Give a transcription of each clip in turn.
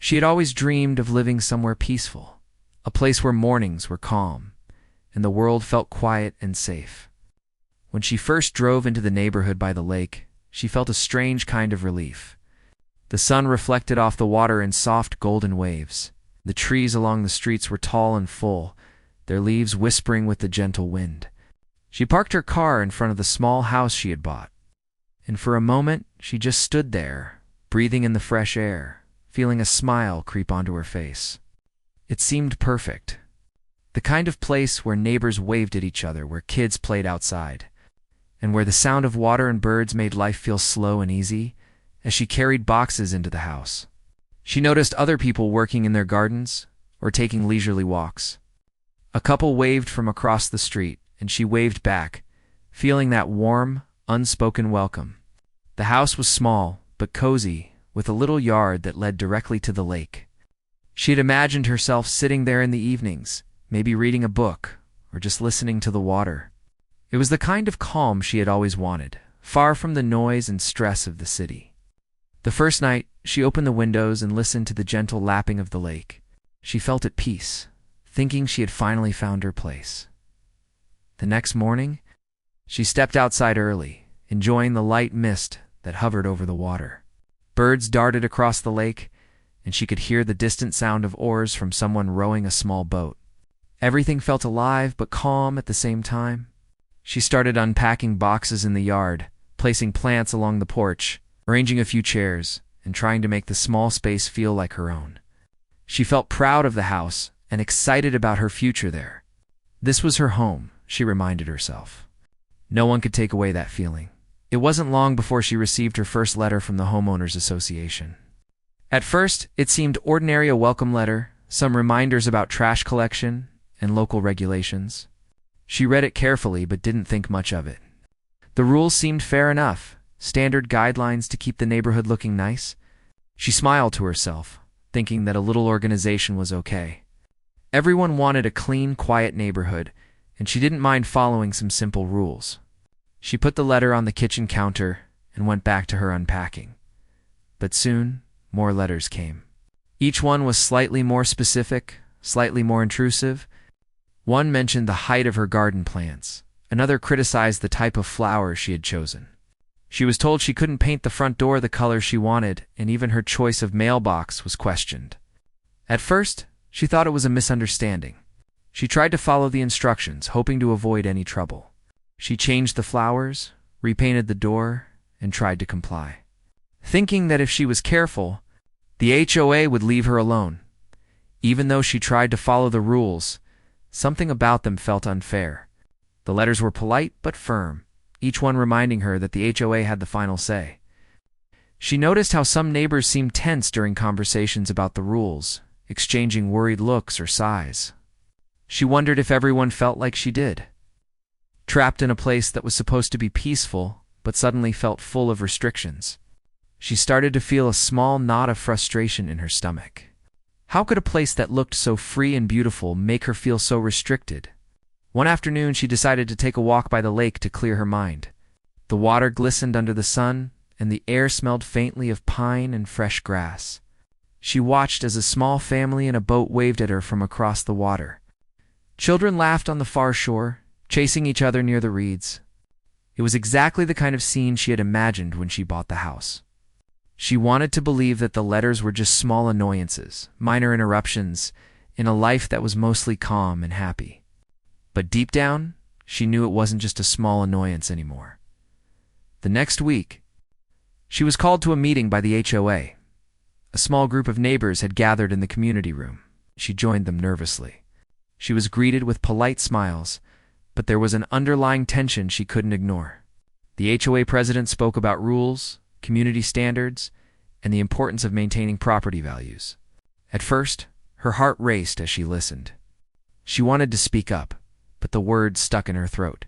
She had always dreamed of living somewhere peaceful, a place where mornings were calm, and the world felt quiet and safe. When she first drove into the neighborhood by the lake, she felt a strange kind of relief. The sun reflected off the water in soft golden waves. The trees along the streets were tall and full, their leaves whispering with the gentle wind. She parked her car in front of the small house she had bought, and for a moment she just stood there, breathing in the fresh air, feeling a smile creep onto her face. It seemed perfect. The kind of place where neighbors waved at each other, where kids played outside, and where the sound of water and birds made life feel slow and easy as she carried boxes into the house. She noticed other people working in their gardens or taking leisurely walks. A couple waved from across the street, and she waved back, feeling that warm, unspoken welcome. The house was small but cozy, with a little yard that led directly to the lake. She had imagined herself sitting there in the evenings, maybe reading a book or just listening to the water. It was the kind of calm she had always wanted, far from the noise and stress of the city. The first night, she opened the windows and listened to the gentle lapping of the lake. She felt at peace, thinking she had finally found her place. The next morning, she stepped outside early, enjoying the light mist that hovered over the water. Birds darted across the lake, and she could hear the distant sound of oars from someone rowing a small boat. Everything felt alive but calm at the same time. She started unpacking boxes in the yard, placing plants along the porch, arranging a few chairs, and trying to make the small space feel like her own. She felt proud of the house and excited about her future there. This was her home, she reminded herself. No one could take away that feeling. It wasn't long before she received her first letter from the Homeowners Association. At first, it seemed ordinary, a welcome letter, some reminders about trash collection and local regulations. She read it carefully but didn't think much of it. The rules seemed fair enough, standard guidelines to keep the neighborhood looking nice. She smiled to herself, thinking that a little organization was okay. Everyone wanted a clean, quiet neighborhood, and she didn't mind following some simple rules. She put the letter on the kitchen counter and went back to her unpacking. But soon, more letters came. Each one was slightly more specific, slightly more intrusive. One mentioned the height of her garden plants. Another criticized the type of flowers she had chosen. She was told she couldn't paint the front door the color she wanted, and even her choice of mailbox was questioned. At first, she thought it was a misunderstanding. She tried to follow the instructions, hoping to avoid any trouble. She changed the flowers, repainted the door, and tried to comply, thinking that if she was careful, the HOA would leave her alone. Even though she tried to follow the rules, something about them felt unfair. The letters were polite but firm, each one reminding her that the HOA had the final say. She noticed how some neighbors seemed tense during conversations about the rules, exchanging worried looks or sighs. She wondered if everyone felt like she did, trapped in a place that was supposed to be peaceful but suddenly felt full of restrictions. She started to feel a small knot of frustration in her stomach. How could a place that looked so free and beautiful make her feel so restricted? One afternoon, she decided to take a walk by the lake to clear her mind. The water glistened under the sun, and the air smelled faintly of pine and fresh grass. She watched as a small family in a boat waved at her from across the water. Children laughed on the far shore, chasing each other near the reeds. It was exactly the kind of scene she had imagined when she bought the house. She wanted to believe that the letters were just small annoyances, minor interruptions, in a life that was mostly calm and happy. But deep down, she knew it wasn't just a small annoyance anymore. The next week, she was called to a meeting by the HOA. A small group of neighbors had gathered in the community room. She joined them nervously. She was greeted with polite smiles, but there was an underlying tension she couldn't ignore. The HOA president spoke about rules, community standards, and the importance of maintaining property values. At first, her heart raced as she listened. She wanted to speak up, but the words stuck in her throat.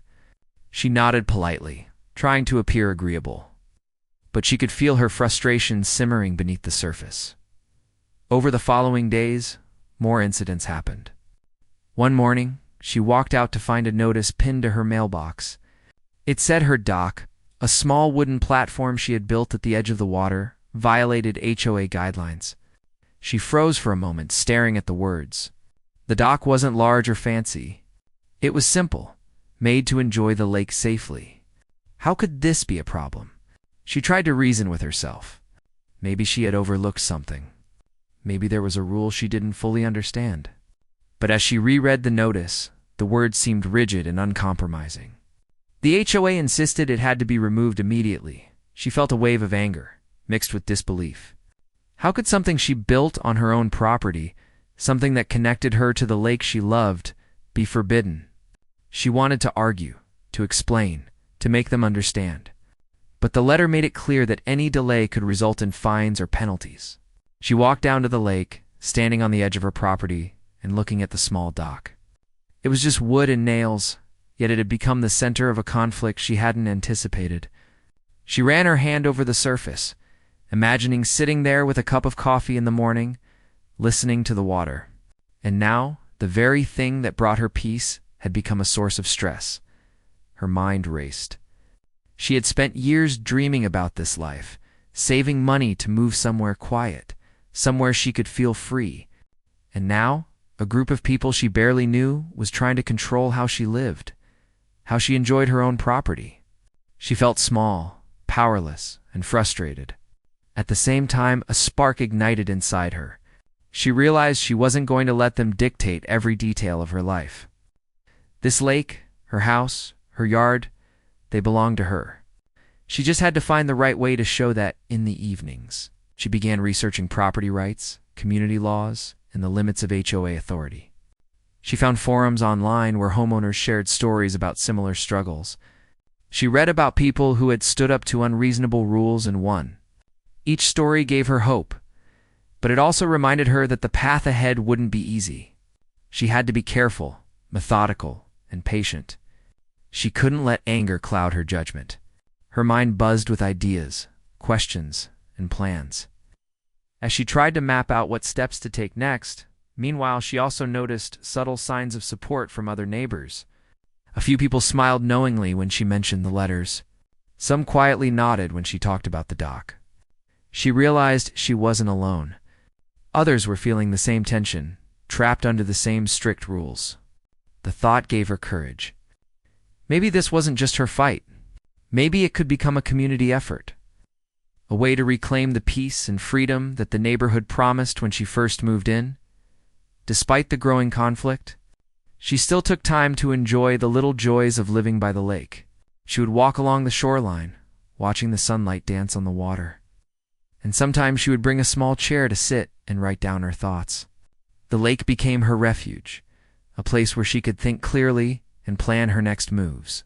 She nodded politely, trying to appear agreeable, but she could feel her frustration simmering beneath the surface. Over the following days, more incidents happened. One morning, she walked out to find a notice pinned to her mailbox. It said her dock, a small wooden platform she had built at the edge of the water, violated HOA guidelines. She froze for a moment, staring at the words. The dock wasn't large or fancy. It was simple, made to enjoy the lake safely. How could this be a problem? She tried to reason with herself. Maybe she had overlooked something. Maybe there was a rule she didn't fully understand. But as she reread the notice, the words seemed rigid and uncompromising. The HOA insisted it had to be removed immediately. She felt a wave of anger, mixed with disbelief. How could something she built on her own property, something that connected her to the lake she loved, be forbidden? She wanted to argue, to explain, to make them understand. But the letter made it clear that any delay could result in fines or penalties. She walked down to the lake, standing on the edge of her property and looking at the small dock. It was just wood and nails, yet it had become the center of a conflict she hadn't anticipated. She ran her hand over the surface, imagining sitting there with a cup of coffee in the morning, listening to the water. And now, the very thing that brought her peace had become a source of stress. Her mind raced. She had spent years dreaming about this life, saving money to move somewhere quiet, somewhere she could feel free. And now, a group of people she barely knew was trying to control how she lived, how she enjoyed her own property. She felt small, powerless, and frustrated. At the same time, a spark ignited inside her. She realized she wasn't going to let them dictate every detail of her life. This lake, her house, her yard, they belonged to her. She just had to find the right way to show that in the evenings. She began researching property rights, community laws, and the limits of HOA authority. She found forums online where homeowners shared stories about similar struggles. She read about people who had stood up to unreasonable rules and won. Each story gave her hope, but it also reminded her that the path ahead wouldn't be easy. She had to be careful, methodical, and patient. She couldn't let anger cloud her judgment. Her mind buzzed with ideas, questions, and plans. As she tried to map out what steps to take next, meanwhile she also noticed subtle signs of support from other neighbors. A few people smiled knowingly when she mentioned the letters. Some quietly nodded when she talked about the dock. She realized she wasn't alone. Others were feeling the same tension, trapped under the same strict rules. The thought gave her courage. Maybe this wasn't just her fight. Maybe it could become a community effort. A way to reclaim the peace and freedom that the neighborhood promised when she first moved in. Despite the growing conflict, she still took time to enjoy the little joys of living by the lake. She would walk along the shoreline, watching the sunlight dance on the water. And sometimes she would bring a small chair to sit and write down her thoughts. The lake became her refuge, a place where she could think clearly and plan her next moves.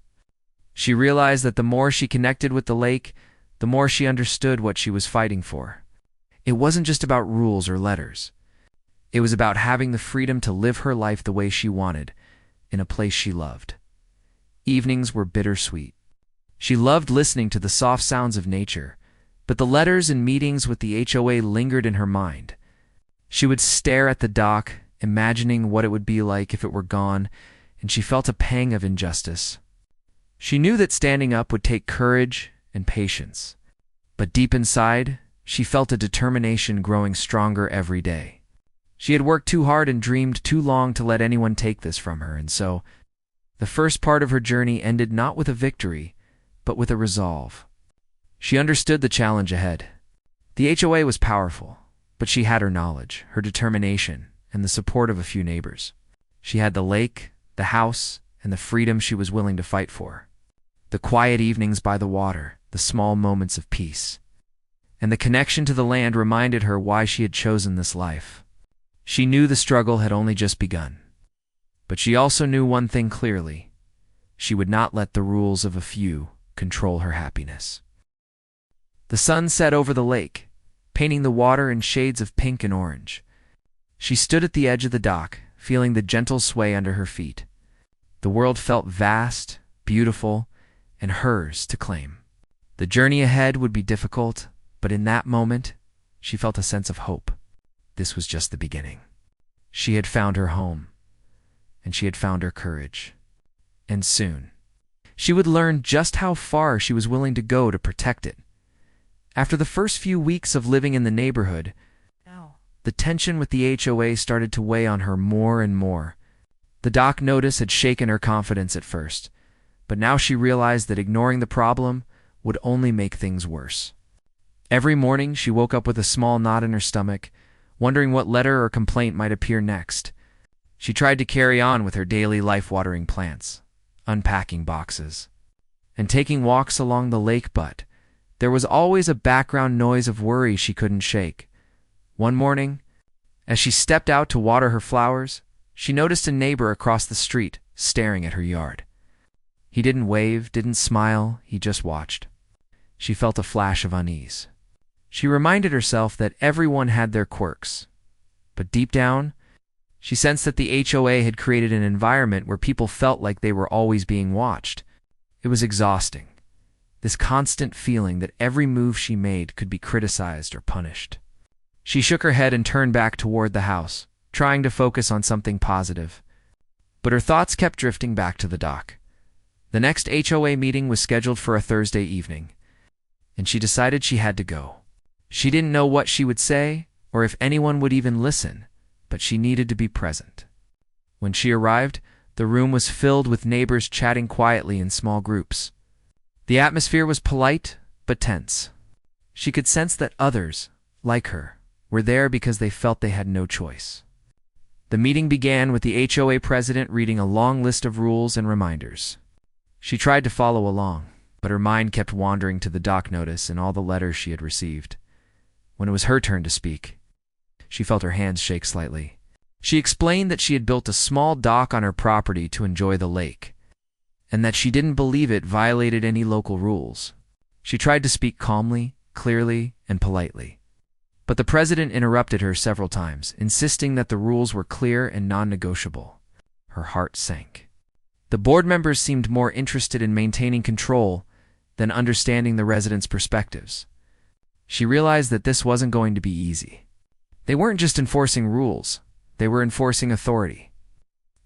She realized that the more she connected with the lake, the more she understood what she was fighting for. It wasn't just about rules or letters. It was about having the freedom to live her life the way she wanted, in a place she loved. Evenings were bittersweet. She loved listening to the soft sounds of nature, but the letters and meetings with the HOA lingered in her mind. She would stare at the dock, imagining what it would be like if it were gone, and she felt a pang of injustice. She knew that standing up would take courage and patience, but deep inside, she felt a determination growing stronger every day. She had worked too hard and dreamed too long to let anyone take this from her, and so the first part of her journey ended not with a victory, but with a resolve. She understood the challenge ahead. The HOA was powerful, but she had her knowledge, her determination, and the support of a few neighbors. She had the lake, the house, and the freedom she was willing to fight for. The quiet evenings by the water, the small moments of peace. And the connection to the land reminded her why she had chosen this life. She knew the struggle had only just begun. But she also knew one thing clearly. She would not let the rules of a few control her happiness. The sun set over the lake, painting the water in shades of pink and orange. She stood at the edge of the dock, feeling the gentle sway under her feet. The world felt vast, beautiful, and hers to claim. The journey ahead would be difficult, but in that moment, she felt a sense of hope. This was just the beginning. She had found her home, and she had found her courage. And soon, she would learn just how far she was willing to go to protect it. After the first few weeks of living in the neighborhood, The tension with the HOA started to weigh on her more and more. The dock notice had shaken her confidence at first, but now she realized that ignoring the problem would only make things worse. Every morning, she woke up with a small knot in her stomach, wondering what letter or complaint might appear next. She tried to carry on with her daily life, watering plants, unpacking boxes, and taking walks along the lake, but there was always a background noise of worry she couldn't shake. One morning, as she stepped out to water her flowers, she noticed a neighbor across the street staring at her yard. He didn't wave, didn't smile, he just watched. She felt a flash of unease. She reminded herself that everyone had their quirks, but deep down, she sensed that the HOA had created an environment where people felt like they were always being watched. It was exhausting, this constant feeling that every move she made could be criticized or punished. She shook her head and turned back toward the house, trying to focus on something positive. But her thoughts kept drifting back to the dock. The next HOA meeting was scheduled for a Thursday evening, and she decided she had to go. She didn't know what she would say or if anyone would even listen, but she needed to be present. When she arrived, the room was filled with neighbors chatting quietly in small groups. The atmosphere was polite but tense. She could sense that others, like her, were there because they felt they had no choice. The meeting began with the HOA president reading a long list of rules and reminders. She tried to follow along, but her mind kept wandering to the dock notice and all the letters she had received. When it was her turn to speak, she felt her hands shake slightly. She explained that she had built a small dock on her property to enjoy the lake, and that she didn't believe it violated any local rules. She tried to speak calmly, clearly, and politely. But the president interrupted her several times, insisting that the rules were clear and non-negotiable. Her heart sank. The board members seemed more interested in maintaining control than understanding the residents' perspectives. She realized that this wasn't going to be easy. They weren't just enforcing rules, they were enforcing authority,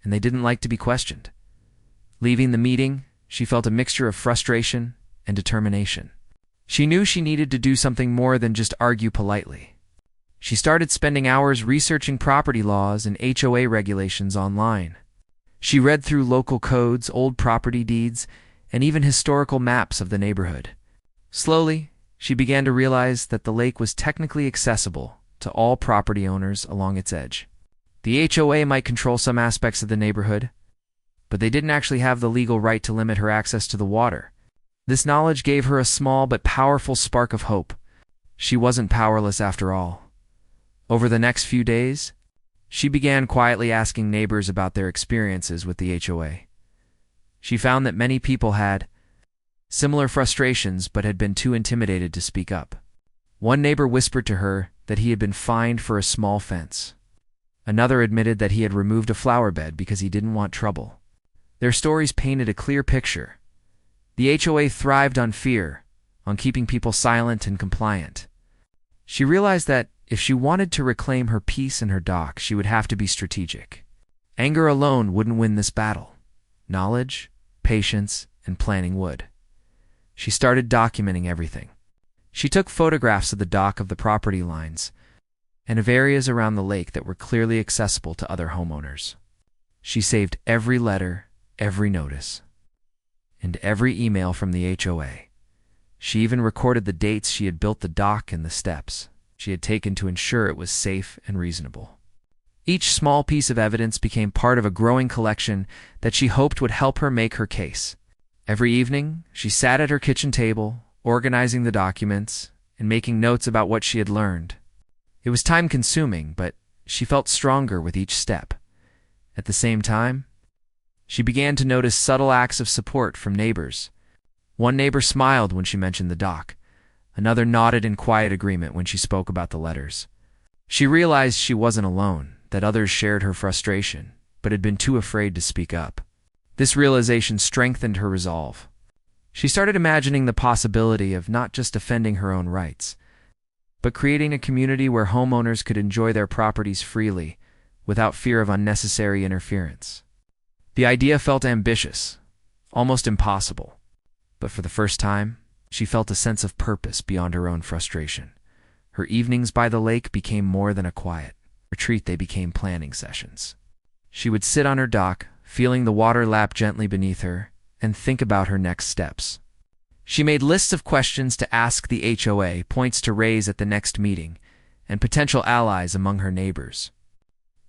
and they didn't like to be questioned. Leaving the meeting, she felt a mixture of frustration and determination. She knew she needed to do something more than just argue politely. She started spending hours researching property laws and HOA regulations online. She read through local codes, old property deeds, and even historical maps of the neighborhood. Slowly, she began to realize that the lake was technically accessible to all property owners along its edge. The HOA might control some aspects of the neighborhood, but they didn't actually have the legal right to limit her access to the water. This knowledge gave her a small but powerful spark of hope. She wasn't powerless after all. Over the next few days, she began quietly asking neighbors about their experiences with the HOA. She found that many people had similar frustrations but had been too intimidated to speak up. One neighbor whispered to her that he had been fined for a small fence. Another admitted that he had removed a flower bed because he didn't want trouble. Their stories painted a clear picture. The HOA thrived on fear, on keeping people silent and compliant. She realized that if she wanted to reclaim her peace and her dock, she would have to be strategic. Anger alone wouldn't win this battle. Knowledge, patience, and planning would. She started documenting everything. She took photographs of the dock, of the property lines, and of areas around the lake that were clearly accessible to other homeowners. She saved every letter, every notice, and every email from the HOA. She even recorded the dates she had built the dock and the steps she had taken to ensure it was safe and reasonable. Each small piece of evidence became part of a growing collection that she hoped would help her make her case. Every evening, she sat at her kitchen table, organizing the documents and making notes about what she had learned. It was time-consuming, but she felt stronger with each step. At the same time, she began to notice subtle acts of support from neighbors. One neighbor smiled when she mentioned the dock. Another nodded in quiet agreement when she spoke about the letters. She realized she wasn't alone, that others shared her frustration, but had been too afraid to speak up. This realization strengthened her resolve. She started imagining the possibility of not just defending her own rights, but creating a community where homeowners could enjoy their properties freely, without fear of unnecessary interference. The idea felt ambitious, almost impossible, but for the first time, she felt a sense of purpose beyond her own frustration. Her evenings by the lake became more than a quiet retreat, they became planning sessions. She would sit on her dock, feeling the water lap gently beneath her, and think about her next steps. She made lists of questions to ask the HOA, points to raise at the next meeting, and potential allies among her neighbors.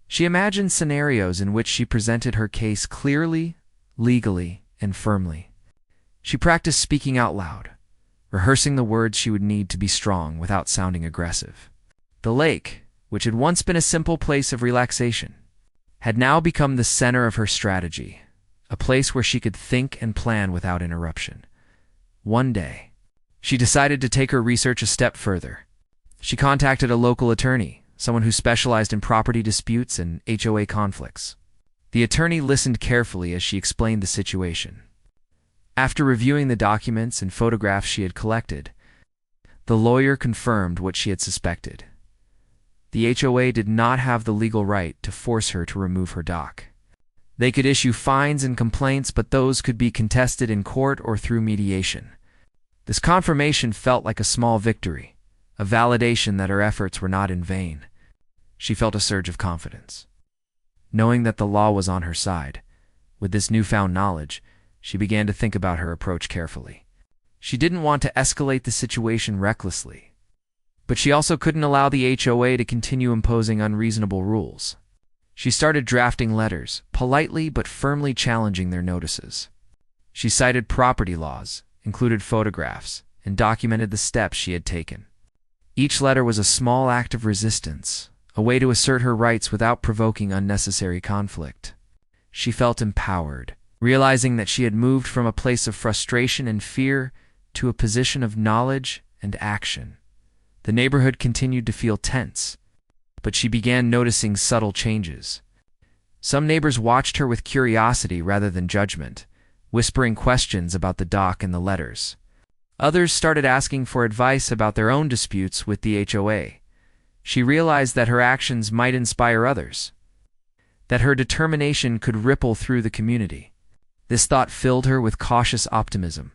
She imagined scenarios in which she presented her case clearly, legally, and firmly. She practiced speaking out loud, rehearsing the words she would need to be strong without sounding aggressive. The lake, which had once been a simple place of relaxation, had now become the center of her strategy, a place where she could think and plan without interruption. One day, she decided to take her research a step further. She contacted a local attorney, someone who specialized in property disputes and HOA conflicts. The attorney listened carefully as she explained the situation. After reviewing the documents and photographs she had collected, the lawyer confirmed what she had suspected. The HOA did not have the legal right to force her to remove her dock. They could issue fines and complaints, but those could be contested in court or through mediation. This confirmation felt like a small victory, a validation that her efforts were not in vain. She felt a surge of confidence. Knowing that the law was on her side, with this newfound knowledge, she began to think about her approach carefully. She didn't want to escalate the situation recklessly, but she also couldn't allow the HOA to continue imposing unreasonable rules. She started drafting letters, politely but firmly challenging their notices. She cited property laws, included photographs, and documented the steps she had taken. Each letter was a small act of resistance, a way to assert her rights without provoking unnecessary conflict. She felt empowered, realizing that she had moved from a place of frustration and fear to a position of knowledge and action. The neighborhood continued to feel tense, but she began noticing subtle changes. Some neighbors watched her with curiosity rather than judgment, whispering questions about the dock and the letters. Others started asking for advice about their own disputes with the HOA. She realized that her actions might inspire others, that her determination could ripple through the community. This thought filled her with cautious optimism.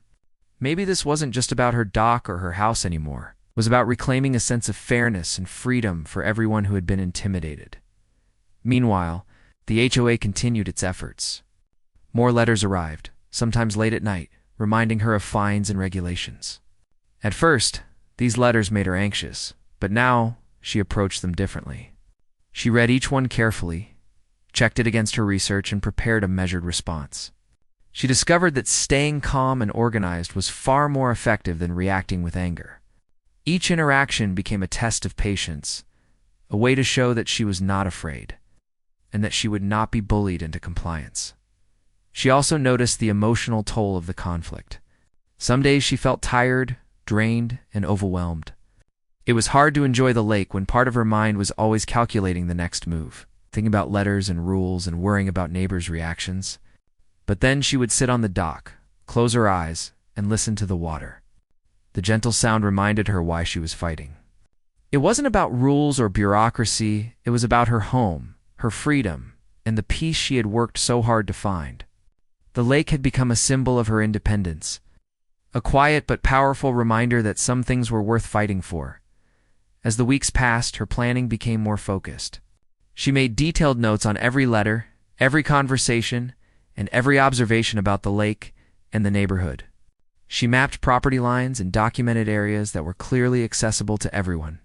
Maybe this wasn't just about her dock or her house anymore. It was about reclaiming a sense of fairness and freedom for everyone who had been intimidated. Meanwhile, the HOA continued its efforts. More letters arrived, sometimes late at night, reminding her of fines and regulations. At first, these letters made her anxious, but now she approached them differently. She read each one carefully, checked it against her research, and prepared a measured response. She discovered that staying calm and organized was far more effective than reacting with anger. Each interaction became a test of patience, a way to show that she was not afraid, and that she would not be bullied into compliance. She also noticed the emotional toll of the conflict. Some days she felt tired, drained, and overwhelmed. It was hard to enjoy the lake when part of her mind was always calculating the next move, thinking about letters and rules and worrying about neighbors' reactions. But then she would sit on the dock, close her eyes, and listen to the water. The gentle sound reminded her why she was fighting. It wasn't about rules or bureaucracy, it was about her home, her freedom, and the peace she had worked so hard to find. The lake had become a symbol of her independence, a quiet but powerful reminder that some things were worth fighting for. As the weeks passed, her planning became more focused. She made detailed notes on every letter, every conversation, and every observation about the lake and the neighborhood. She mapped property lines and documented areas that were clearly accessible to everyone.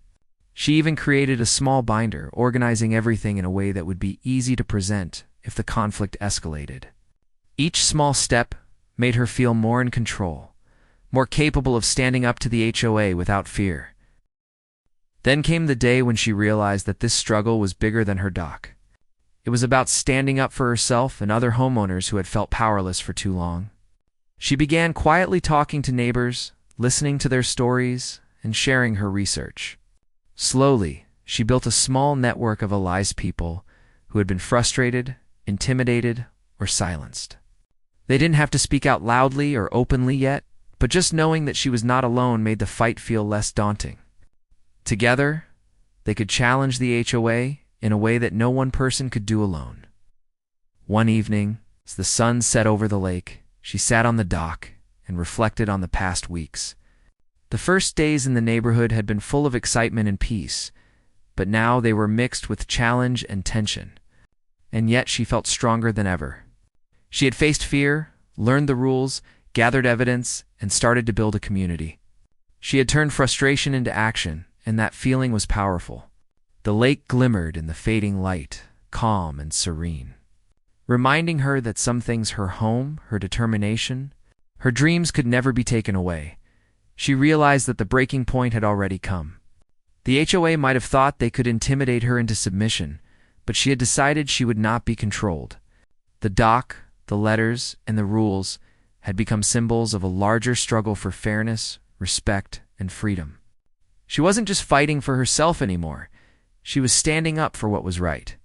She even created a small binder, organizing everything in a way that would be easy to present if the conflict escalated. Each small step made her feel more in control, more capable of standing up to the HOA without fear. Then came the day when she realized that this struggle was bigger than her dock. It was about standing up for herself and other homeowners who had felt powerless for too long. She began quietly talking to neighbors, listening to their stories, and sharing her research. Slowly, she built a small network of allies, people who had been frustrated, intimidated, or silenced. They didn't have to speak out loudly or openly yet, but just knowing that she was not alone made the fight feel less daunting. Together, they could challenge the HOA in a way that no one person could do alone. One evening, as the sun set over the lake, she sat on the dock and reflected on the past weeks. The first days in the neighborhood had been full of excitement and peace, but now they were mixed with challenge and tension. And yet she felt stronger than ever. She had faced fear, learned the rules, gathered evidence, and started to build a community. She had turned frustration into action, and that feeling was powerful. The lake glimmered in the fading light, calm and serene, reminding her that some things, her home, her determination, her dreams, could never be taken away. She realized that the breaking point had already come. The HOA might have thought they could intimidate her into submission, but she had decided she would not be controlled. The dock, the letters, and the rules had become symbols of a larger struggle for fairness, respect, and freedom. She wasn't just fighting for herself anymore. She was standing up for what was right.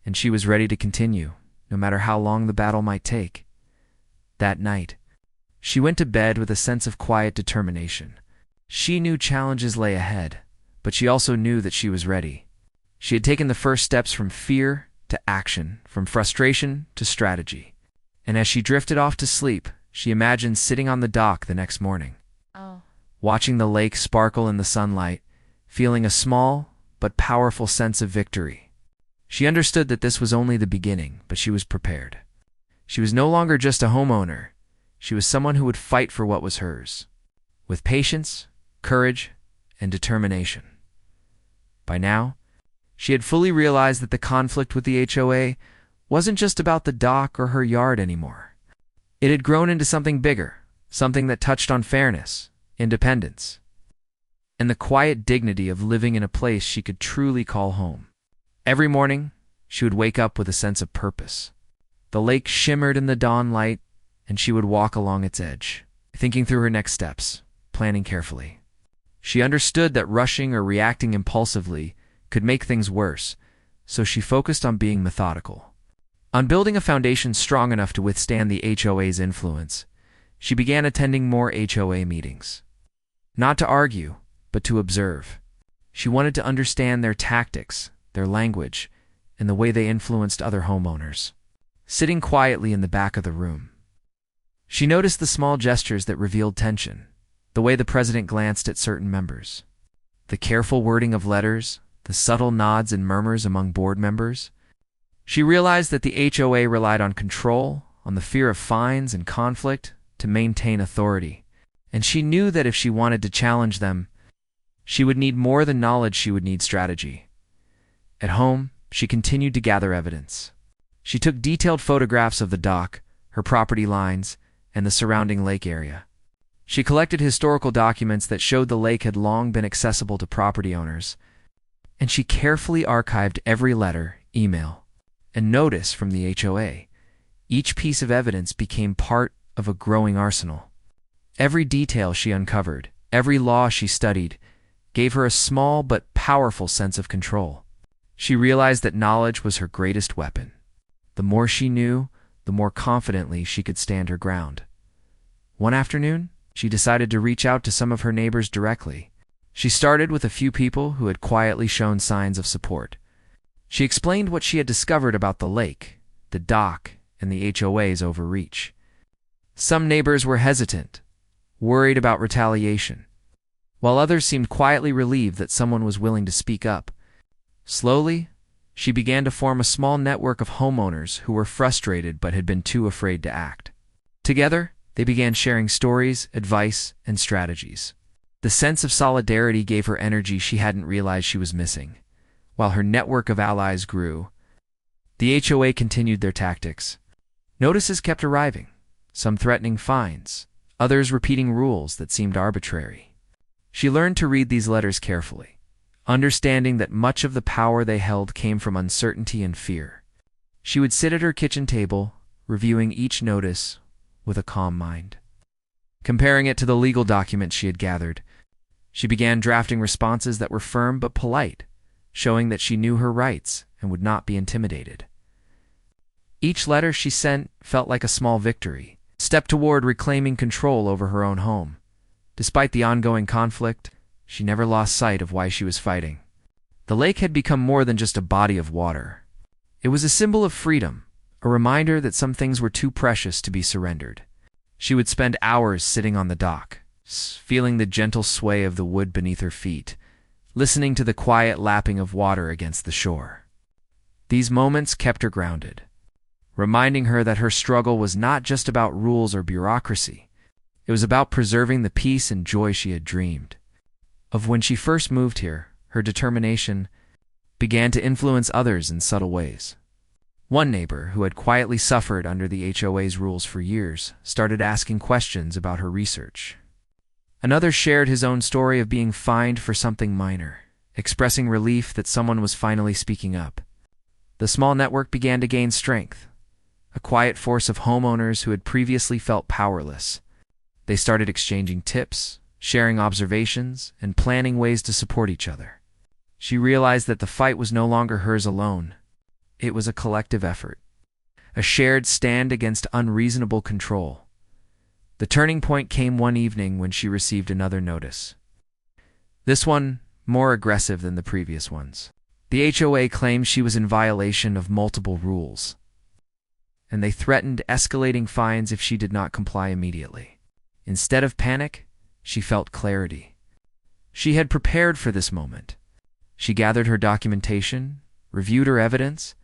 And she was ready to continue, no matter how long the battle might take. That night, she went to bed with a sense of quiet determination. She knew challenges lay ahead, but she also knew that she was ready. She had taken the first steps from fear to action, from frustration to strategy. And as she drifted off to sleep, she imagined sitting on the dock the next morning, watching the lake sparkle in the sunlight, feeling a small but powerful sense of victory. She understood that this was only the beginning, but she was prepared. She was no longer just a homeowner. She was someone who would fight for what was hers, with patience, courage, and determination. By now, she had fully realized that the conflict with the HOA wasn't just about the dock or her yard anymore. It had grown into something bigger, something that touched on fairness, independence, and the quiet dignity of living in a place she could truly call home. Every morning, she would wake up with a sense of purpose. The lake shimmered in the dawn light, and she would walk along its edge, thinking through her next steps, planning carefully. She understood that rushing or reacting impulsively could make things worse, so she focused on being methodical. On building a foundation strong enough to withstand the HOA's influence, she began attending more HOA meetings. Not to argue, but to observe. She wanted to understand their tactics, their language, and the way they influenced other homeowners. Sitting quietly in the back of the room, she noticed the small gestures that revealed tension, the way the president glanced at certain members, the careful wording of letters, the subtle nods and murmurs among board members. She realized that the HOA relied on control, on the fear of fines and conflict to maintain authority, and she knew that if she wanted to challenge them, she would need more than knowledge, she would need strategy. At home, she continued to gather evidence. She took detailed photographs of the dock, her property lines, and the surrounding lake area. She collected historical documents that showed the lake had long been accessible to property owners, and she carefully archived every letter, email, and notice from the HOA. Each piece of evidence became part of a growing arsenal. Every detail she uncovered, every law she studied, gave her a small but powerful sense of control. She realized that knowledge was her greatest weapon. The more she knew, the more confidently she could stand her ground. One afternoon, she decided to reach out to some of her neighbors directly. She started with a few people who had quietly shown signs of support. She explained what she had discovered about the lake, the dock, and the HOA's overreach. Some neighbors were hesitant, worried about retaliation, while others seemed quietly relieved that someone was willing to speak up. Slowly, she began to form a small network of homeowners who were frustrated but had been too afraid to act. Together, they began sharing stories, advice, and strategies. The sense of solidarity gave her energy she hadn't realized she was missing. While her network of allies grew, the HOA continued their tactics. Notices kept arriving, some threatening fines, others repeating rules that seemed arbitrary. She learned to read these letters carefully, understanding that much of the power they held came from uncertainty and fear. She would sit at her kitchen table, reviewing each notice with a calm mind. Comparing it to the legal documents she had gathered, she began drafting responses that were firm but polite, showing that she knew her rights and would not be intimidated. Each letter she sent felt like a small victory, a step toward reclaiming control over her own home. Despite the ongoing conflict, she never lost sight of why she was fighting. The lake had become more than just a body of water. It was a symbol of freedom, a reminder that some things were too precious to be surrendered. She would spend hours sitting on the dock, feeling the gentle sway of the wood beneath her feet, listening to the quiet lapping of water against the shore. These moments kept her grounded, reminding her that her struggle was not just about rules or bureaucracy. It was about preserving the peace and joy she had dreamed of when she first moved here. Her determination began to influence others in subtle ways. One neighbor, who had quietly suffered under the HOA's rules for years, started asking questions about her research. Another shared his own story of being fined for something minor, expressing relief that someone was finally speaking up. The small network began to gain strength, a quiet force of homeowners who had previously felt powerless. They started exchanging tips, sharing observations, and planning ways to support each other. She realized that the fight was no longer hers alone. It was a collective effort, a shared stand against unreasonable control. The turning point came one evening when she received another notice. This one more aggressive than the previous ones. The HOA claimed she was in violation of multiple rules, and they threatened escalating fines if she did not comply immediately. Instead of panic, she felt clarity. She had prepared for this moment. She gathered her documentation, reviewed her evidence,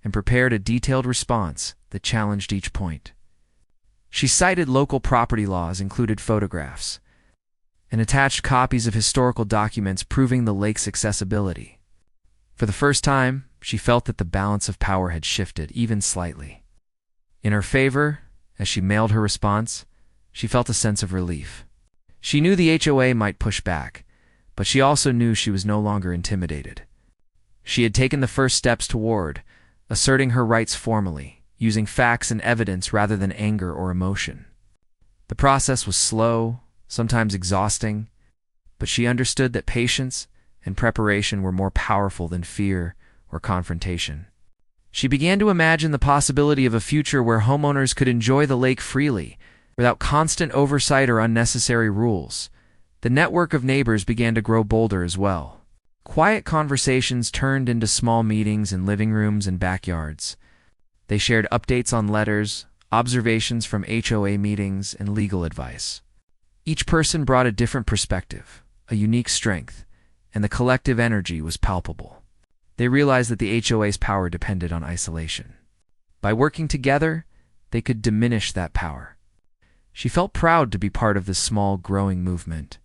and prepared a detailed response that challenged each point. She cited local property laws, included photographs, and attached copies of historical documents proving the lake's accessibility. For the first time, she felt that the balance of power had shifted, even slightly. In her favor, as she mailed her response, she felt a sense of relief. She knew the HOA might push back, but she also knew she was no longer intimidated. She had taken the first steps toward asserting her rights formally, using facts and evidence rather than anger or emotion. The process was slow, sometimes exhausting, but she understood that patience and preparation were more powerful than fear or confrontation. She began to imagine the possibility of a future where homeowners could enjoy the lake freely, without constant oversight or unnecessary rules. The network of neighbors began to grow bolder as well. Quiet conversations turned into small meetings in living rooms and backyards. They shared updates on letters, observations from HOA meetings, and legal advice. Each person brought a different perspective, a unique strength, and the collective energy was palpable. They realized that the HOA's power depended on isolation. By working together, they could diminish that power. She felt proud to be part of this small, growing movement,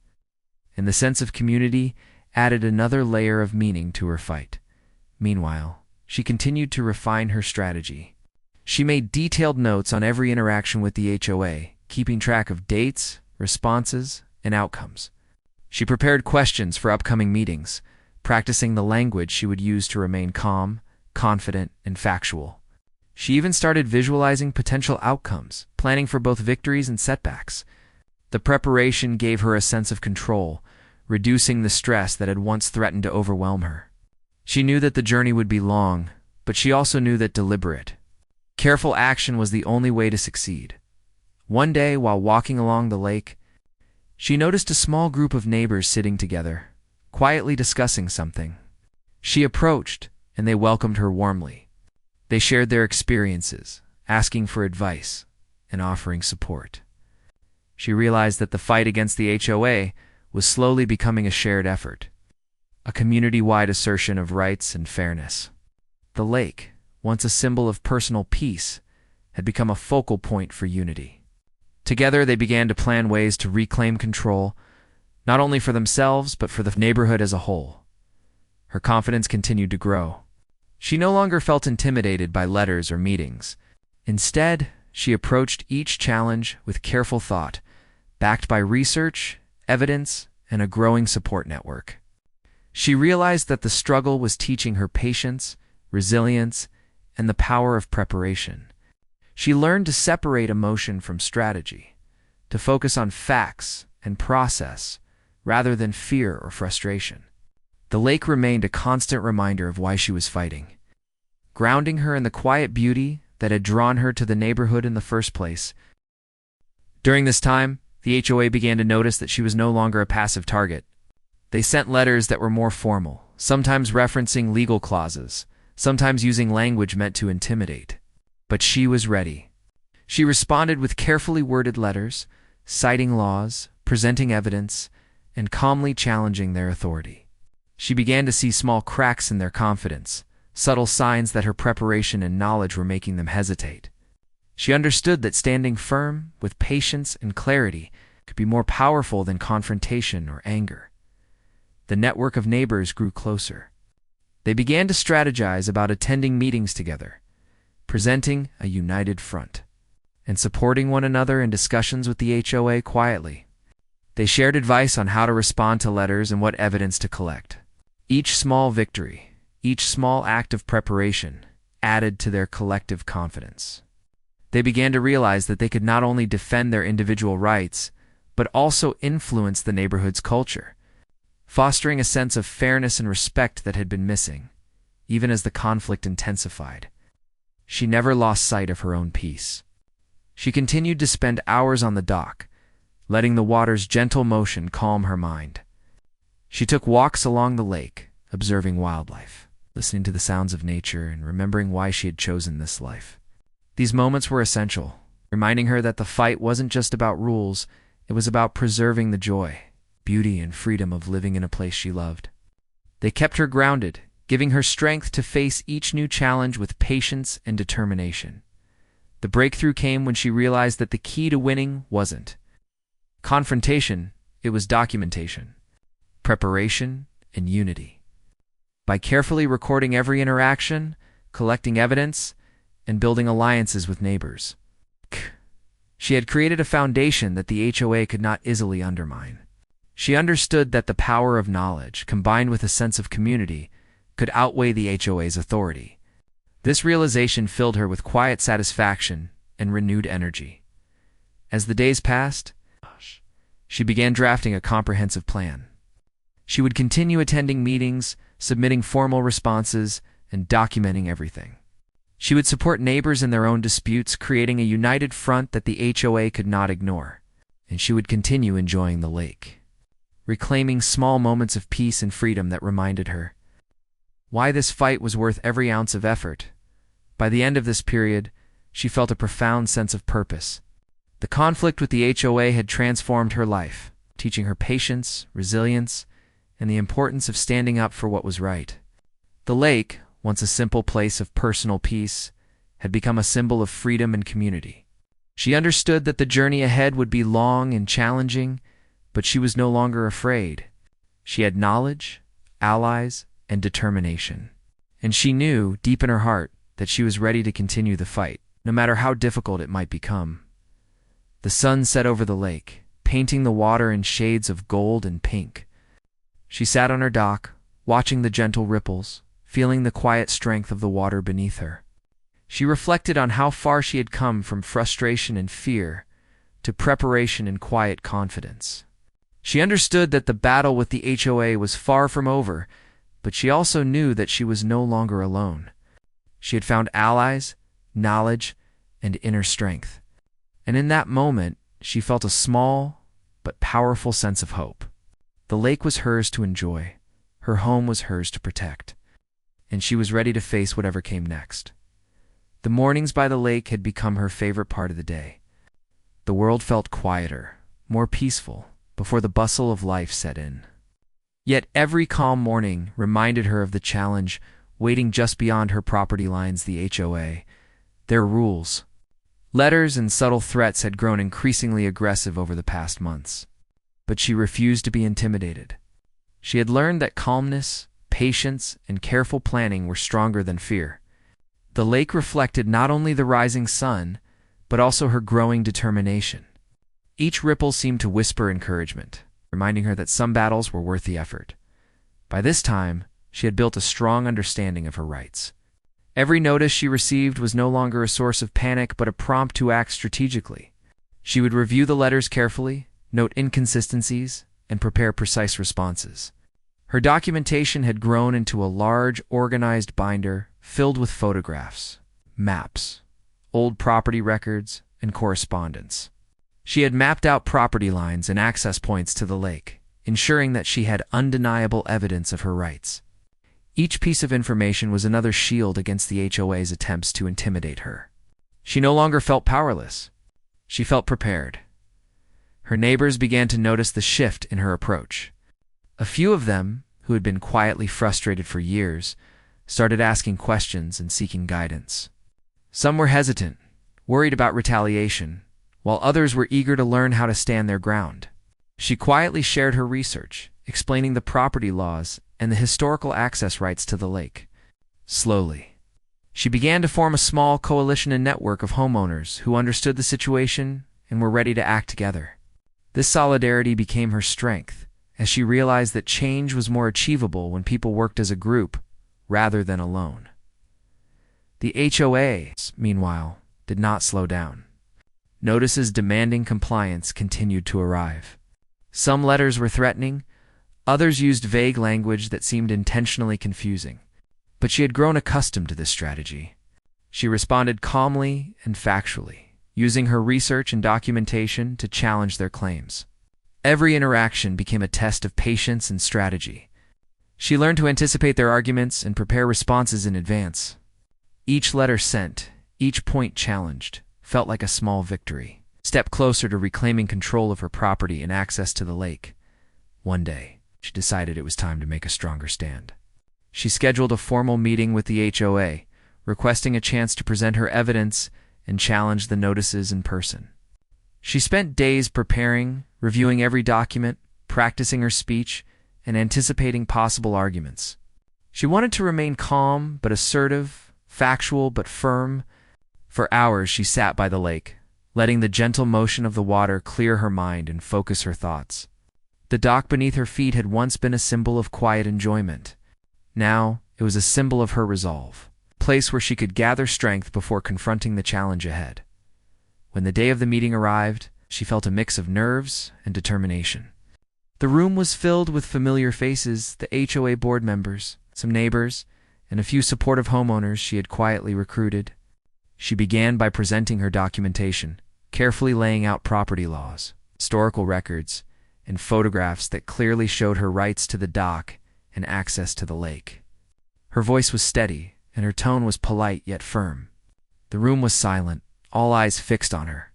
and the sense of community added another layer of meaning to her fight. Meanwhile, she continued to refine her strategy. She made detailed notes on every interaction with the HOA, keeping track of dates, responses, and outcomes. She prepared questions for upcoming meetings, practicing the language she would use to remain calm, confident, and factual. She even started visualizing potential outcomes, planning for both victories and setbacks. The preparation gave her a sense of control, reducing the stress that had once threatened to overwhelm her. She knew that the journey would be long, but she also knew that deliberate, careful action was the only way to succeed. One day, while walking along the lake, she noticed a small group of neighbors sitting together, quietly discussing something. She approached, and they welcomed her warmly. They shared their experiences, asking for advice and offering support. She realized that the fight against the HOA was slowly becoming a shared effort, a community-wide assertion of rights and fairness. The lake, once a symbol of personal peace, had become a focal point for unity. Together, they began to plan ways to reclaim control, not only for themselves, but for the neighborhood as a whole. Her confidence continued to grow. She no longer felt intimidated by letters or meetings. Instead, she approached each challenge with careful thought, backed by research, evidence, and a growing support network. She realized that the struggle was teaching her patience, resilience, and the power of preparation. She learned to separate emotion from strategy, to focus on facts and process rather than fear or frustration. The lake remained a constant reminder of why she was fighting, grounding her in the quiet beauty that had drawn her to the neighborhood in the first place. During this time, the HOA began to notice that she was no longer a passive target. They sent letters that were more formal, sometimes referencing legal clauses, sometimes using language meant to intimidate. But she was ready. She responded with carefully worded letters, citing laws, presenting evidence, and calmly challenging their authority. She began to see small cracks in their confidence, subtle signs that her preparation and knowledge were making them hesitate. She understood that standing firm, with patience and clarity, could be more powerful than confrontation or anger. The network of neighbors grew closer. They began to strategize about attending meetings together, presenting a united front, and supporting one another in discussions with the HOA quietly. They shared advice on how to respond to letters and what evidence to collect. Each small victory, each small act of preparation, added to their collective confidence. They began to realize that they could not only defend their individual rights, but also influence the neighborhood's culture, fostering a sense of fairness and respect that had been missing, even as the conflict intensified. She never lost sight of her own peace. She continued to spend hours on the dock, letting the water's gentle motion calm her mind. She took walks along the lake, observing wildlife, listening to the sounds of nature, and remembering why she had chosen this life. These moments were essential, reminding her that the fight wasn't just about rules, it was about preserving the joy, beauty, and freedom of living in a place she loved. They kept her grounded, giving her strength to face each new challenge with patience and determination. The breakthrough came when she realized that the key to winning wasn't confrontation, it was documentation, preparation, and unity. By carefully recording every interaction, collecting evidence, and building alliances with neighbors, she had created a foundation that the HOA could not easily undermine. She understood that the power of knowledge, combined with a sense of community, could outweigh the HOA's authority. This realization filled her with quiet satisfaction and renewed energy. As the days passed, she began drafting a comprehensive plan. She would continue attending meetings, submitting formal responses, and documenting everything. She would support neighbors in their own disputes, creating a united front that the HOA could not ignore. And she would continue enjoying the lake, reclaiming small moments of peace and freedom that reminded her why this fight was worth every ounce of effort. By the end of this period, she felt a profound sense of purpose. The conflict with the HOA had transformed her life, teaching her patience, resilience, and the importance of standing up for what was right. The lake, once a simple place of personal peace, had become a symbol of freedom and community. She understood that the journey ahead would be long and challenging, but she was no longer afraid. She had knowledge, allies, and determination. And she knew, deep in her heart, that she was ready to continue the fight, no matter how difficult it might become. The sun set over the lake, painting the water in shades of gold and pink. She sat on her dock, watching the gentle ripples, feeling the quiet strength of the water beneath her. She reflected on how far she had come from frustration and fear to preparation and quiet confidence. She understood that the battle with the HOA was far from over, but she also knew that she was no longer alone. She had found allies, knowledge, and inner strength. And in that moment, she felt a small but powerful sense of hope. The lake was hers to enjoy. Her home was hers to protect. And she was ready to face whatever came next. The mornings by the lake had become her favorite part of the day. The world felt quieter, more peaceful, before the bustle of life set in. Yet every calm morning reminded her of the challenge waiting just beyond her property lines, the HOA, their rules. Letters and subtle threats had grown increasingly aggressive over the past months. But she refused to be intimidated. She had learned that calmness, patience, and careful planning were stronger than fear. The lake reflected not only the rising sun, but also her growing determination. Each ripple seemed to whisper encouragement, reminding her that some battles were worth the effort. By this time, she had built a strong understanding of her rights. Every notice she received was no longer a source of panic, but a prompt to act strategically. She would review the letters carefully, note inconsistencies, and prepare precise responses. Her documentation had grown into a large, organized binder filled with photographs, maps, old property records, and correspondence. She had mapped out property lines and access points to the lake, ensuring that she had undeniable evidence of her rights. Each piece of information was another shield against the HOA's attempts to intimidate her. She no longer felt powerless. She felt prepared. Her neighbors began to notice the shift in her approach. A few of them, who had been quietly frustrated for years, started asking questions and seeking guidance. Some were hesitant, worried about retaliation, while others were eager to learn how to stand their ground. She quietly shared her research, explaining the property laws and the historical access rights to the lake. Slowly, she began to form a small coalition and network of homeowners who understood the situation and were ready to act together. This solidarity became her strength, as she realized that change was more achievable when people worked as a group rather than alone. The HOAs, meanwhile, did not slow down. Notices demanding compliance continued to arrive. Some letters were threatening, others used vague language that seemed intentionally confusing. But she had grown accustomed to this strategy. She responded calmly and factually, using her research and documentation to challenge their claims. Every interaction became a test of patience and strategy. She learned to anticipate their arguments and prepare responses in advance. Each letter sent, each point challenged, felt like a small victory, a step closer to reclaiming control of her property and access to the lake. One day, she decided it was time to make a stronger stand. She scheduled a formal meeting with the HOA, requesting a chance to present her evidence and challenge the notices in person. She spent days preparing, reviewing every document, practicing her speech, and anticipating possible arguments. She wanted to remain calm but assertive, factual but firm. For hours she sat by the lake, letting the gentle motion of the water clear her mind and focus her thoughts. The dock beneath her feet had once been a symbol of quiet enjoyment. Now, it was a symbol of her resolve, a place where she could gather strength before confronting the challenge ahead. When the day of the meeting arrived, she felt a mix of nerves and determination. The room was filled with familiar faces, the HOA board members, some neighbors, and a few supportive homeowners she had quietly recruited. She began by presenting her documentation, carefully laying out property laws, historical records, and photographs that clearly showed her rights to the dock and access to the lake. Her voice was steady, and her tone was polite yet firm. The room was silent, all eyes fixed on her.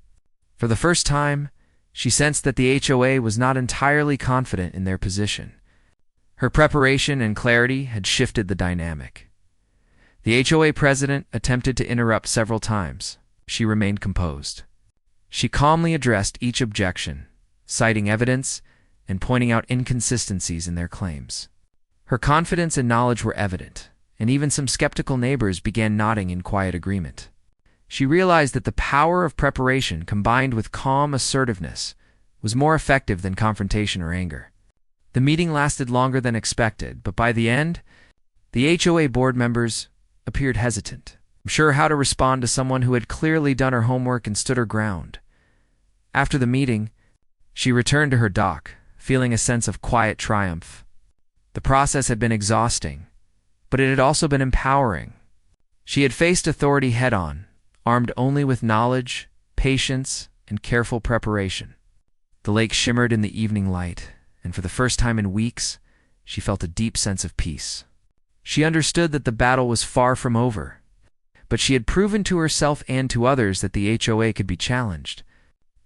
For the first time, she sensed that the HOA was not entirely confident in their position. Her preparation and clarity had shifted the dynamic. The HOA president attempted to interrupt several times. She remained composed. She calmly addressed each objection, citing evidence and pointing out inconsistencies in their claims. Her confidence and knowledge were evident, and even some skeptical neighbors began nodding in quiet agreement. She realized that the power of preparation combined with calm assertiveness was more effective than confrontation or anger. The meeting lasted longer than expected, but by the end, the HOA board members appeared hesitant, unsure how to respond to someone who had clearly done her homework and stood her ground. After the meeting, she returned to her dock, feeling a sense of quiet triumph. The process had been exhausting, but it had also been empowering. She had faced authority head-on, armed only with knowledge, patience, and careful preparation. The lake shimmered in the evening light, and for the first time in weeks, she felt a deep sense of peace. She understood that the battle was far from over, but she had proven to herself and to others that the HOA could be challenged.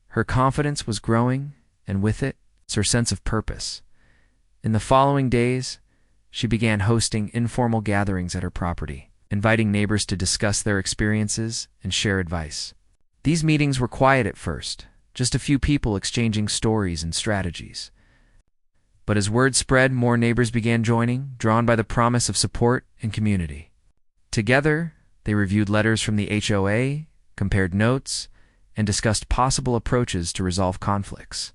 Her confidence was growing, and with it, her sense of purpose. In the following days, she began hosting informal gatherings at her property, inviting neighbors to discuss their experiences and share advice. These meetings were quiet at first, just a few people exchanging stories and strategies. But as word spread, more neighbors began joining, drawn by the promise of support and community. Together, they reviewed letters from the HOA, compared notes, and discussed possible approaches to resolve conflicts.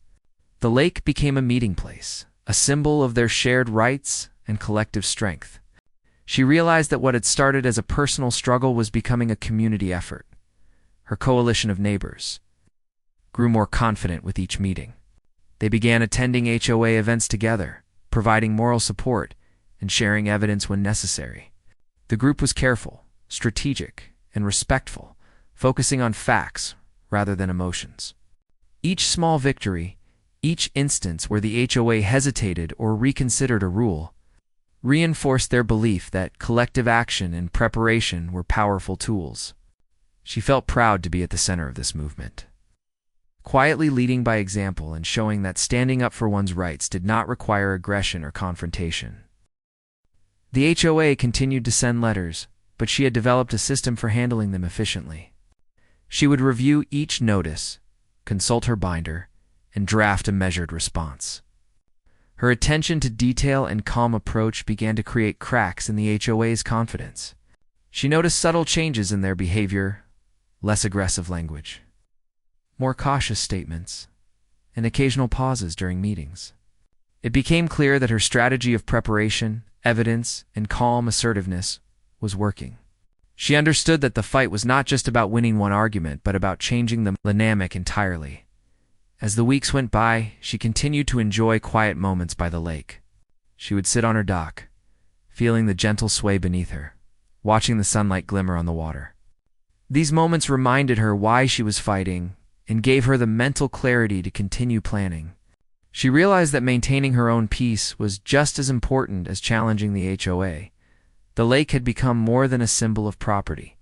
The lake became a meeting place, a symbol of their shared rights and collective strength. She realized that what had started as a personal struggle was becoming a community effort. Her coalition of neighbors grew more confident with each meeting. They began attending HOA events together, providing moral support and sharing evidence when necessary. The group was careful, strategic, and respectful, focusing on facts rather than emotions. Each small victory, each instance where the HOA hesitated or reconsidered a rule, reinforced their belief that collective action and preparation were powerful tools. She felt proud to be at the center of this movement. quietly leading by example and showing that standing up for one's rights did not require aggression or confrontation. The HOA continued to send letters, but she had developed a system for handling them efficiently. She would review each notice, consult her binder, and draft a measured response. Her attention to detail and calm approach began to create cracks in the HOA's confidence. She noticed subtle changes in their behavior, less aggressive language, more cautious statements, and occasional pauses during meetings. It became clear that her strategy of preparation, evidence, and calm assertiveness was working. She understood that the fight was not just about winning one argument, but about changing the dynamic entirely. As the weeks went by, she continued to enjoy quiet moments by the lake. She would sit on her dock, feeling the gentle sway beneath her, watching the sunlight glimmer on the water. These moments reminded her why she was fighting and gave her the mental clarity to continue planning. She realized that maintaining her own peace was just as important as challenging the HOA. The lake had become more than a symbol of property.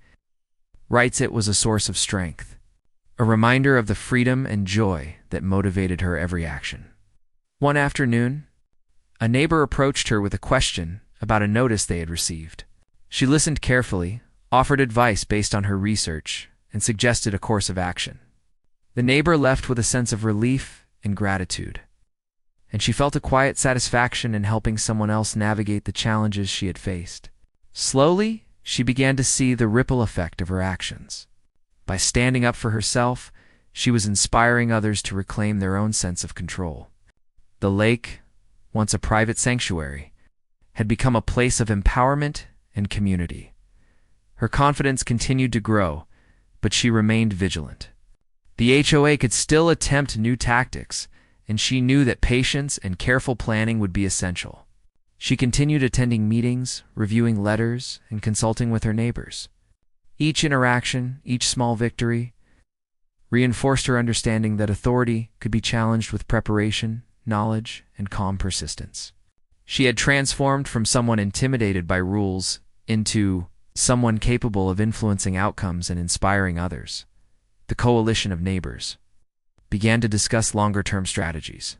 It was a source of strength, a reminder of the freedom and joy that motivated her every action. One afternoon, a neighbor approached her with a question about a notice they had received. She listened carefully, offered advice based on her research, and suggested a course of action. The neighbor left with a sense of relief and gratitude, and she felt a quiet satisfaction in helping someone else navigate the challenges she had faced. Slowly, she began to see the ripple effect of her actions. By standing up for herself, she was inspiring others to reclaim their own sense of control. The lake, once a private sanctuary, had become a place of empowerment and community. Her confidence continued to grow, but she remained vigilant. The HOA could still attempt new tactics, and she knew that patience and careful planning would be essential. She continued attending meetings, reviewing letters, and consulting with her neighbors. Each interaction, each small victory, reinforced her understanding that authority could be challenged with preparation, knowledge, and calm persistence. She had transformed from someone intimidated by rules into someone capable of influencing outcomes and inspiring others. The coalition of neighbors began to discuss longer-term strategies.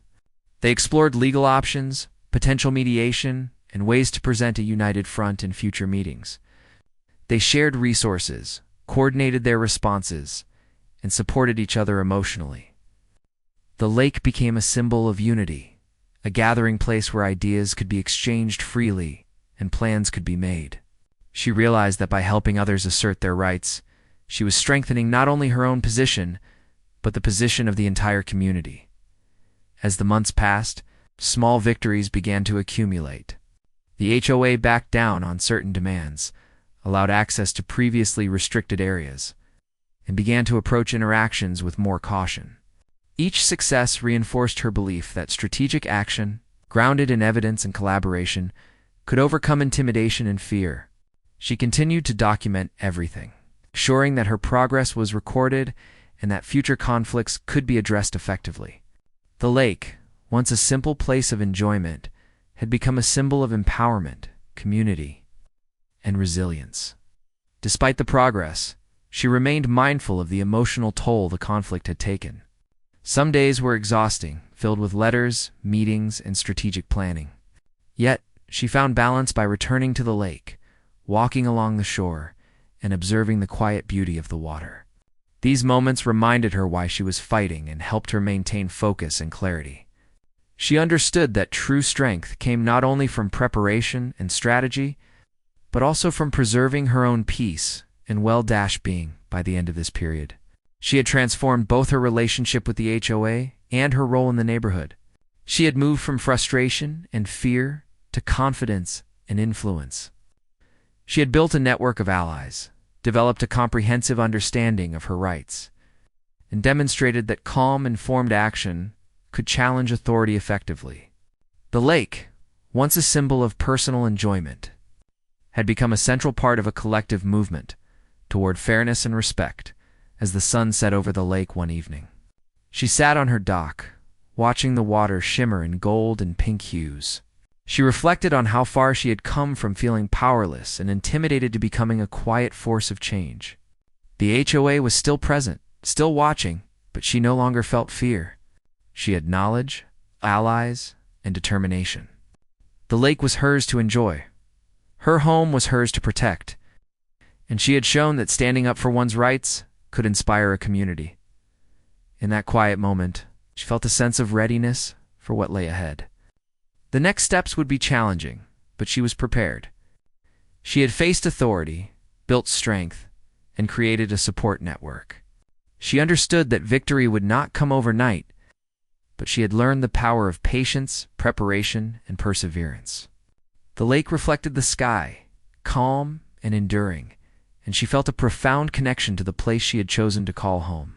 They explored legal options, potential mediation, and ways to present a united front in future meetings. They shared resources, coordinated their responses, and supported each other emotionally. The lake became a symbol of unity, a gathering place where ideas could be exchanged freely and plans could be made. She realized that by helping others assert their rights, she was strengthening not only her own position, but the position of the entire community. As the months passed, small victories began to accumulate. The HOA backed down on certain demands, allowed access to previously restricted areas, and began to approach interactions with more caution. Each success reinforced her belief that strategic action, grounded in evidence and collaboration, could overcome intimidation and fear. She continued to document everything, ensuring that her progress was recorded and that future conflicts could be addressed effectively. The lake, once a simple place of enjoyment, had become a symbol of empowerment, community, and resilience. Despite the progress, she remained mindful of the emotional toll the conflict had taken. Some days were exhausting, filled with letters, meetings, and strategic planning. Yet, she found balance by returning to the lake, walking along the shore, and observing the quiet beauty of the water. These moments reminded her why she was fighting and helped her maintain focus and clarity. She understood that true strength came not only from preparation and strategy, but also from preserving her own peace and well-being by the end of this period. She had transformed both her relationship with the HOA and her role in the neighborhood. She had moved from frustration and fear to confidence and influence. She had built a network of allies, developed a comprehensive understanding of her rights, and demonstrated that calm, informed action could challenge authority effectively. The lake, once a symbol of personal enjoyment, had become a central part of a collective movement toward fairness and respect as the sun set over the lake one evening. She sat on her dock, watching the water shimmer in gold and pink hues. She reflected on how far she had come from feeling powerless and intimidated to becoming a quiet force of change. The HOA was still present, still watching, But she no longer felt fear. She had knowledge, allies, and determination. The lake was hers to enjoy. Her home was hers to protect. And she had shown that standing up for one's rights could inspire a community. In that quiet moment, she felt a sense of readiness for what lay ahead. The next steps would be challenging, but she was prepared. She had faced authority, built strength, and created a support network. She understood that victory would not come overnight, but she had learned the power of patience, preparation, and perseverance. The lake reflected the sky, calm and enduring, and she felt a profound connection to the place she had chosen to call home.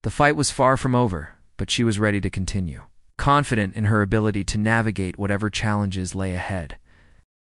The fight was far from over, but she was ready to continue, confident in her ability to navigate whatever challenges lay ahead.